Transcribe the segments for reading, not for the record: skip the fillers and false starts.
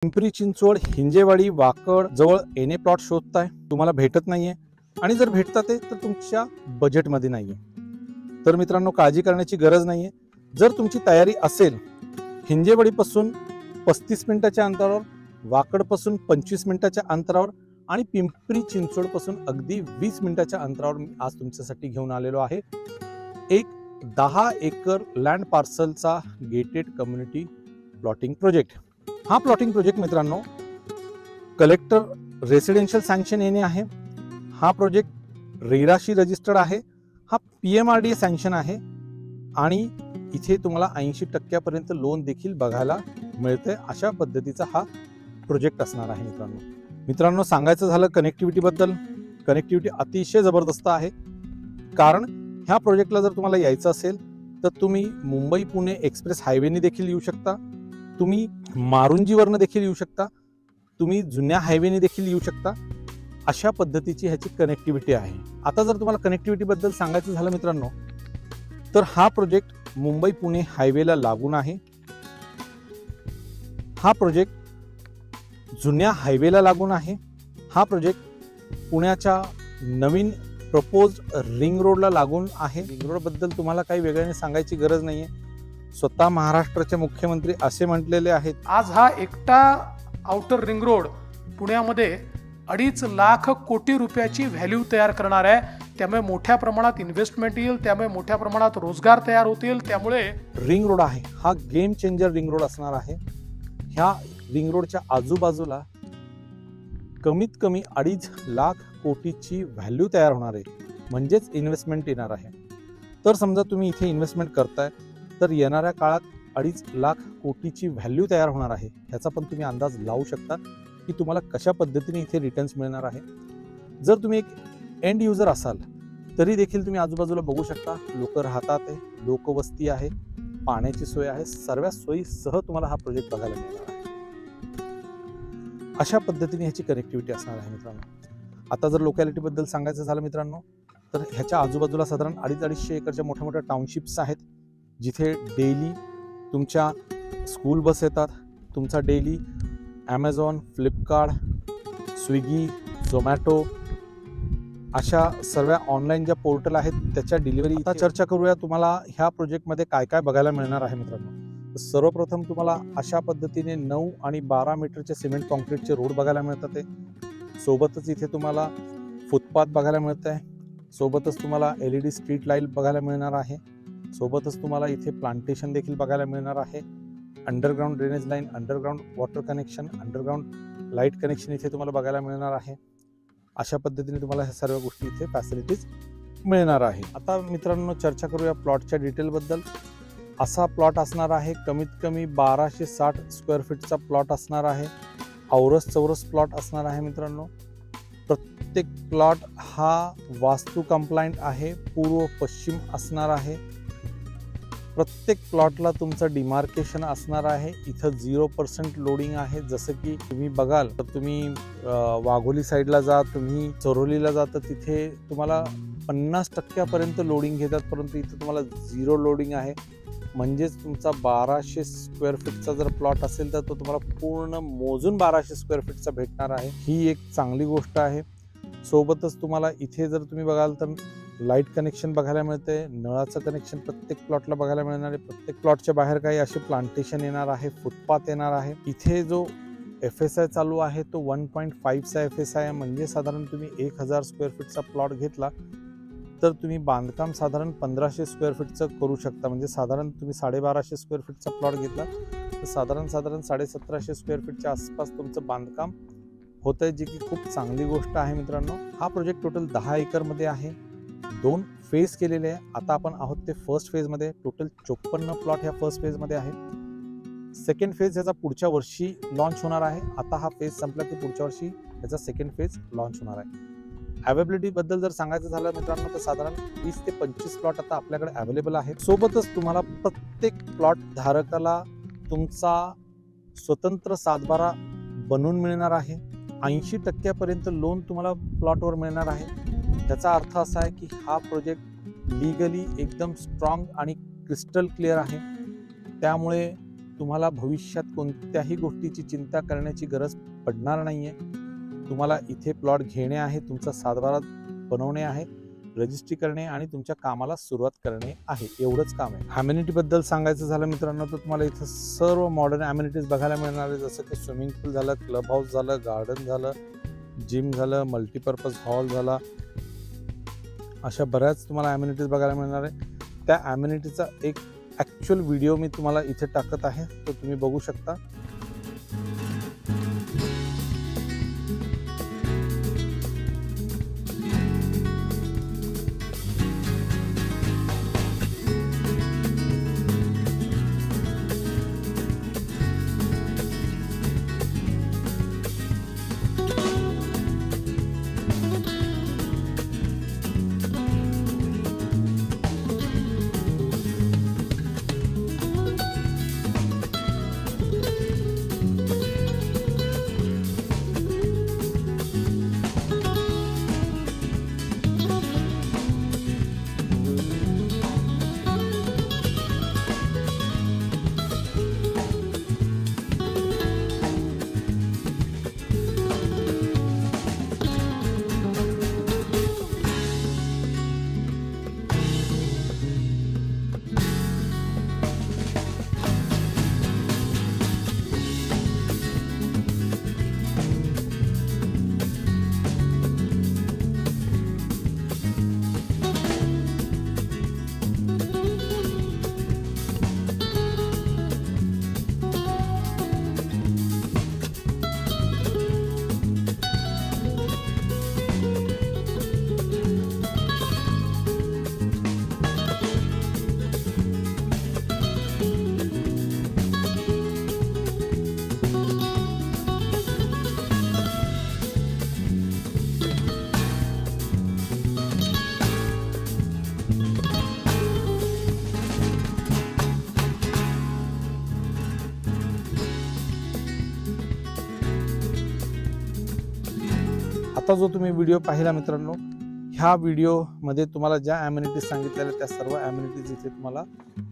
पिंपरी चिंचवड हिंजेवाडी वाकड जवळ एने प्लॉट शोधताय, तुम्हाला भेटत नाहीये आणि जर भेटतात ते तर तुमच्या बजेटमध्ये नाहीये, तर मित्रांनो काळजी करण्याची गरज नाहीये। जर तुमची तयारी असेल, हिंजेवाडीपासून 35 मिनिटाच्या अंतरावर, वाकडपासून 25 मिनिटाच्या अंतरावर आणि पिंपरी चिंचवडपासून अगदी 20 मिनिटाच्या अंतरावर मी आज तुमच्यासाठी घेऊन आलेलो आहे एक 10 एकर लँड पार्सलचा गेटेड कम्युनिटी प्लॉटिंग प्रोजेक्ट। हा प्लॉटिंग प्रोजेक्ट मित्रांनो कलेक्टर रेसिडेन्शियल सँक्शन येणे आहे। हा प्रोजेक्ट रेराशी रजिस्टर्ड आहे। हा PMRDA सँक्शन आहे आणि इथे तुम्हाला 80% लोन देखील बघायला मिळते। अशा पद्धतीचा हा प्रोजेक्ट असणार आहे मित्रांनो सांगायचं झालं कनेक्टिव्हिटी बद्दल, कनेक्टिव्हिटी अतिशय जबरदस्त आहे। कारण ह्या प्रोजेक्टला जर तुम्हाला यायचं असेल तर तुम्ही मुंबई पुणे एक्सप्रेस हायवेने देखील येऊ शकता, तुम्ही मारुंजीवरनं देखील येऊ शकता, तुम्ही जुन्या हायवेने देखील येऊ शकता। अशा पद्धतीची ह्याची कनेक्टिव्हिटी आहे। आता जर तुम्हाला कनेक्टिव्हिटी बद्दल सांगायचं झालं मित्रांनो तर हा प्रोजेक्ट मुंबई पुणे हायवेला लागून आहे। हा प्रोजेक्ट जुन्या हायवेला लागून आहे। हा प्रोजेक्ट पुण्याच्या नवीन प्रपोज्ड रिंग रोडला लागून आहे। रिंग रोड बद्दल तुम्हाला काही वेगळ्याने सांगायची गरज नाहीये, स्वतः महाराष्ट्राचे मुख्यमंत्री असे म्हटलेले आहेत। आज हा एकटा आउटर रिंग रोड पुण्यामध्ये 2.5 लाख कोटी रुपयाची व्हॅल्यू तयार करणार आहे। त्यामुळे मोठ्या प्रमाणात इन्व्हेस्टमेंट येईल, त्यामुळे मोठ्या प्रमाणात रोजगार तयार होतील। त्यामुळे रिंग रोड आहे हा गेम चेंजर रिंग रोड असणार आहे। ह्या रिंग रोडच्या आजूबाजूला कमीत कमी 2.5 लाख कोटीची व्हॅल्यू तयार होणार आहे, म्हणजेच इन्व्हेस्टमेंट येणार आहे। तर समजा तुम्ही इथे इन्व्हेस्टमेंट करताय तर येणाऱ्या काळात 2.5 लाख कोटीची व्हॅल्यू तयार होणार आहे। ह्याचा पण तुम्ही अंदाज लावू शकता की तुम्हाला कशा पद्धतीने इथे रिटर्न्स मिळणार आहे। जर तुम्ही एक एंड युजर असाल तरी देखील तुम्ही आजूबाजूला बघू शकता, लोक राहतात आहे, लोकवस्ती आहे, पाण्याची सोय आहे, सर्व सोयीसह तुम्हाला हा प्रोजेक्ट बघायला मिळणार आहे। अशा पद्धतीने ह्याची कनेक्टिव्हिटी असणार आहे मित्रांनो। आता जर लोकॅलिटी बद्दल सांगायचं झालं मित्रांनो तर ह्याच्या आजूबाजूला साधारण 250 एकरच्या मोठ्या मोठ्या टाउनशिप्स आहेत, जिथे डेली तुमच्या स्कूल बस येतात, तुमचा daily Amazon, Flipkart, Swiggy, Zomato अशा सर्व ऑनलाईन ज्या पोर्टल आहेत त्याच्या डिलिव्हरी। आता चर्चा करूया तुम्हाला ह्या प्रोजेक्टमध्ये काय काय बघायला मिळणार आहे मित्रांनो। सर्वप्रथम तुम्हाला अशा पद्धतीने 9 आणि 12 मीटरचे सिमेंट कॉन्क्रीटचे रोड बघायला मिळतात आहे। सोबतच इथे तुम्हाला फुटपाथ बघायला मिळत आहे, सोबतच तुम्हाला LED स्ट्रीट लाईट बघायला मिळणार आहे, सोबतच तुम्हाला इथे प्लांटेशन देखील बघायला मिळणार आहे। Underground drainage line, underground water connection, underground light connection इथे तुम्हाला बघायला मिळणार आहे। अशा पद्धतीने तुम्हाला ह्या सर्व गोष्टी इथे फॅसिलिटीज मिळणार आहे। आता मित्रांनो चर्चा करूया प्लॉटच्या डिटेलबद्दल। असा प्लॉट असणार आहे, कमीत कमी 1260 स्क्वेअर फीटचा प्लॉट असणार आहे। औरस चौरस प्लॉट असणार आहे मित्रांनो। प्रत्येक प्लॉट हा वास्तू कंप्लायंट आहे, पूर्व पश्चिम असणार आहे। प्रत्येक प्लॉटला तुमचं डिमार्केशन असणार आहे। इथं 0% लोडिंग आहे। जसं की तुम्ही बघाल तर तुम्ही वाघोली साईडला जा, तुम्ही चरोलीला जा तर तिथे तुम्हाला 50% लोडिंग घेतात, परंतु इथं तुम्हाला 0 लोडिंग आहे। म्हणजेच तुमचा 1200 स्क्वेअर फीटचा जर प्लॉट असेल तर तो तुम्हाला पूर्ण मोजून 1200 स्क्वेअर फीटचा भेटणार आहे। ही एक चांगली गोष्ट आहे। सोबतच तुम्हाला इथे जर तुम्ही बघाल तर लाईट कनेक्शन बघायला मिळते, नळाचं कनेक्शन प्रत्येक प्लॉटला बघायला मिळणार आहे। प्रत्येक प्लॉटच्या बाहेर काही असे प्लांटेशन येणार आहे, फुटपाथ येणार आहे। इथे जो FSI चालू आहे तो 1.5चा FSI आहे, म्हणजे साधारण तुम्ही 1000 स्क्वेअर फीटचा प्लॉट घेतला तर तुम्ही बांधकाम साधारण 1500 स्क्वेअर फीटचं करू शकता। म्हणजे साधारण तुम्ही 1250 स्क्वेअर फीटचा प्लॉट घेतला तर साधारण 1750 स्क्वेअर फीटच्या आसपास तुमचं बांधकाम होत आहे, जी की खूप चांगली गोष्ट आहे मित्रांनो। हा प्रोजेक्ट टोटल 10 एकरमध्ये आहे, 2 फेज केलेले आहे। आता आपण आहोत ते फर्स्ट फेजमध्ये। टोटल 54 प्लॉट ह्या फर्स्ट फेजमध्ये आहे। सेकंड फेज ह्याचा पुढच्या वर्षी लॉन्च होणार आहे। आता हा फेज संपला की पुढच्या वर्षी ह्याचा सेकंड फेज लॉन्च होणार आहे। अवेलेबिलिटी बद्दल जर सांगायचं झालं मित्रांनो तर साधारण 20 ते 25 प्लॉट आता आपल्याकडे अवेलेबल आहेत। सोबतच तुम्हाला प्रत्येक प्लॉट धारकाला तुमचा स्वतंत्र सातबारा बनवून मिळणार आहे। 80% लोन तुम्हाला प्लॉटवर मिळणार आहे। त्याचा अर्थ असा आहे की हा प्रोजेक्ट लीगली एकदम स्ट्रॉंग आणि क्रिस्टल क्लिअर आहे। त्यामुळे तुम्हाला भविष्यात कोणत्याही गोष्टीची चिंता करण्याची गरज पडणार नाहीये. तुम्हाला इथे प्लॉट घेणे आहे, तुमचा सातबारा बनवणे आहे, रजिस्ट्री करणे आणि तुमच्या कामाला सुरुवात करणे आहे, एवढंच काम आहे. ॲम्युनिटी बद्दल सांगायचं झालं मित्रांनो तर तुम्हाला इथं सर्व मॉडर्न ॲम्युनिटीज बघायला मिळणार आहे. जसं की स्विमिंग पूल झालं, क्लब हाऊस झालं, गार्डन झालं, जिम झालं, मल्टीपर्पज हॉल झाला, अशा बऱ्याच तुम्हाला ॲम्युनिटीज बघायला मिळणार आहे. त्या ॲम्युनिटीचा एक ॲक्च्युअल व्हिडिओ मी तुम्हाला इथे टाकत आहे, तो तुम्ही बघू शकता. आता जो तुम्ही व्हिडिओ पाहिला मित्रांनो, ह्या व्हिडिओमध्ये तुम्हाला ज्या ॲम्युनिटीज सांगितलेल्या त्या सर्व ॲम्युनिटीज इथे तुम्हाला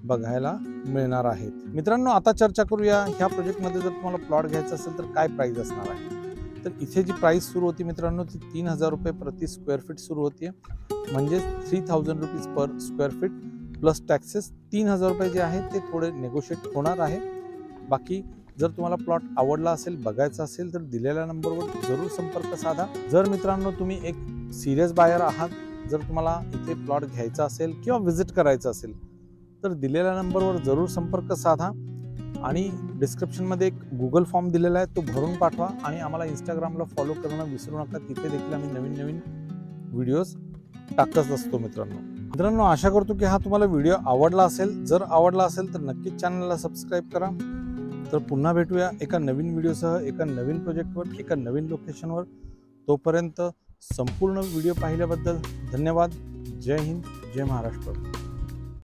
बघायला मिळणार आहेत. मित्रांनो, आता चर्चा करूया ह्या प्रोजेक्टमध्ये जर तुम्हाला प्लॉट घ्यायचा असेल तर काय प्राइस असणार आहे. तर इथे जी प्राइस सुरू होती मित्रांनो ती 3,000 रुपये प्रति स्क्वेअर फीट सुरू होती, म्हणजे 3,000 rupees per square feet plus taxes. 3,000 रुपये जे आहे ते थोडे नेगोशिएट होणार आहे. बाकी जर तुम्हाला प्लॉट आवडला असेल, बघायचा असेल तर दिलेल्या नंबरवर जरूर संपर्क साधा. जर मित्रांनो तुम्ही एक सिरियस बायर आहात, जर तुम्हाला इथे प्लॉट घ्यायचा असेल किंवा व्हिजिट करायचं असेल तर दिलेल्या नंबरवर जरूर संपर्क साधा. आणि डिस्क्रिप्शनमध्ये एक गुगल फॉर्म दिलेला आहे, तो भरून पाठवा. आणि आम्हाला इंस्टाग्रामला फॉलो करणं विसरू नका, तिथे देखील आम्ही नवीन नवीन व्हिडिओज टाकत असतो. मित्रांनो आशा करतो की हा तुम्हाला व्हिडिओ आवडला असेल. जर आवडला असेल तर नक्कीच चॅनलला सबस्क्राईब करा. तर पुन्हा भेटूया एका नवीन व्हिडिओसह, एका नवीन प्रोजेक्टवर, एका नवीन लोकेशनवर. तोपर्यंत संपूर्ण व्हिडिओ पाहिल्याबद्दल धन्यवाद. जय हिंद, जय महाराष्ट्र.